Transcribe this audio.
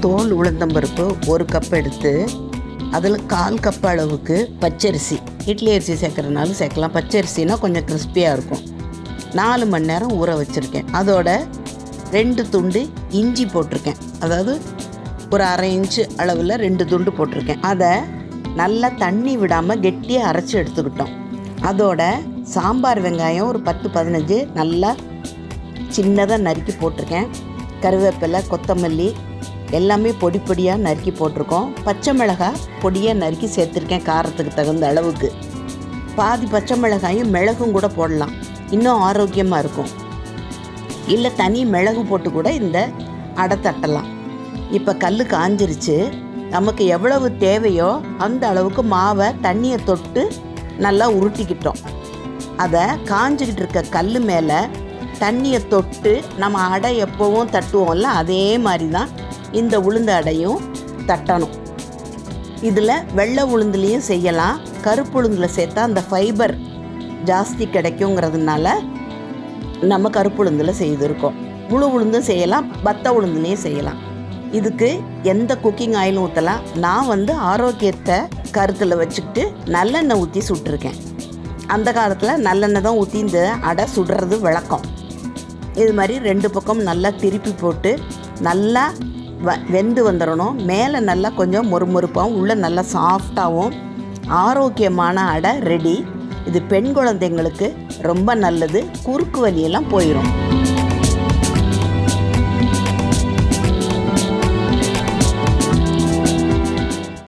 தோல் உளுந்தம்பருப்பு 1 கப் எடுத்து அதில் 1/4 கப் அளவுக்கு பச்சரிசி, இட்லி அரிசி சேர்க்குறதுனாலும் சேர்க்கலாம். பச்சரிசினா கொஞ்சம் கிறிஸ்பியாக இருக்கும். 4 மணி நேரம் ஊற வச்சுருக்கேன். அதோட 2 துண்டு இஞ்சி போட்டிருக்கேன். அதாவது ஒரு 1/2 இன்ச்சு அளவில் 2 துண்டு போட்டிருக்கேன். அதை நல்லா தண்ணி விடாமல் கெட்டியாக அரைச்சி எடுத்துக்கிட்டோம். அதோட சாம்பார் வெங்காயம் ஒரு 10-15 நல்லா சின்னதாக நறுக்கி போட்டிருக்கேன். கருவேப்பிலை, கொத்தமல்லி எல்லாமே பொடி பொடியாக நறுக்கி போட்டிருக்கோம். பச்சை மிளகாய் பொடியாக நறுக்கி சேர்த்துருக்கேன் காரத்துக்கு தகுந்த அளவுக்கு. பாதி பச்சை மிளகாயும் மிளகும் கூட போடலாம், இன்னும் ஆரோக்கியமாக இருக்கும். இல்லை தனி மிளகு போட்டு கூட இந்த அடை தட்டலாம். இப்போ கல் காஞ்சிருச்சு. நமக்கு எவ்வளவு தேவையோ அந்த அளவுக்கு மாவை தண்ணியை தொட்டு நல்லா உருட்டிக்கிட்டோம். அதை காஞ்சிக்கிட்டு இருக்க கல் மேலே தண்ணியை தொட்டு நம்ம அடை எப்போவும் தட்டுவோம்ல, அதே மாதிரி தான் இந்த உளுந்து அடையும் தட்டணும். இதில் வெள்ளை உளுந்துலேயும் செய்யலாம். கருப்பு உளுந்தில் சேர்த்தா அந்த ஃபைபர் ஜாஸ்தி கிடைக்குங்கிறதுனால நம்ம கருப்பு உளுந்தில் செய்திருக்கோம். முழு உளுந்தும் செய்யலாம், பத்த உளுந்துலேயும் செய்யலாம். இதுக்கு எந்த குக்கிங் ஆயிலும் ஊற்றலாம். நான் ஆரோக்கியத்தை கருத்தில் வச்சுக்கிட்டு நல்லெண்ணெய் ஊற்றி சுட்டிருக்கேன். அந்த காலத்தில் நல்லெண்ணெய் தான் ஊற்றி இந்த அடை சுடுறது வழக்கம். இது மாதிரி 2 பக்கம் நல்லா திருப்பி போட்டு நல்லா வெந்து வந்துடணும். மேலே நல்லா கொஞ்சம் மொறுமொறுப்பாகவும் உள்ளே நல்லா சாஃப்டாகவும் ஆரோக்கியமான அடை ரெடி. இது பெண் குழந்தைங்களுக்கு ரொம்ப நல்லது. குறுக்கு வலியெல்லாம் போயிடும்.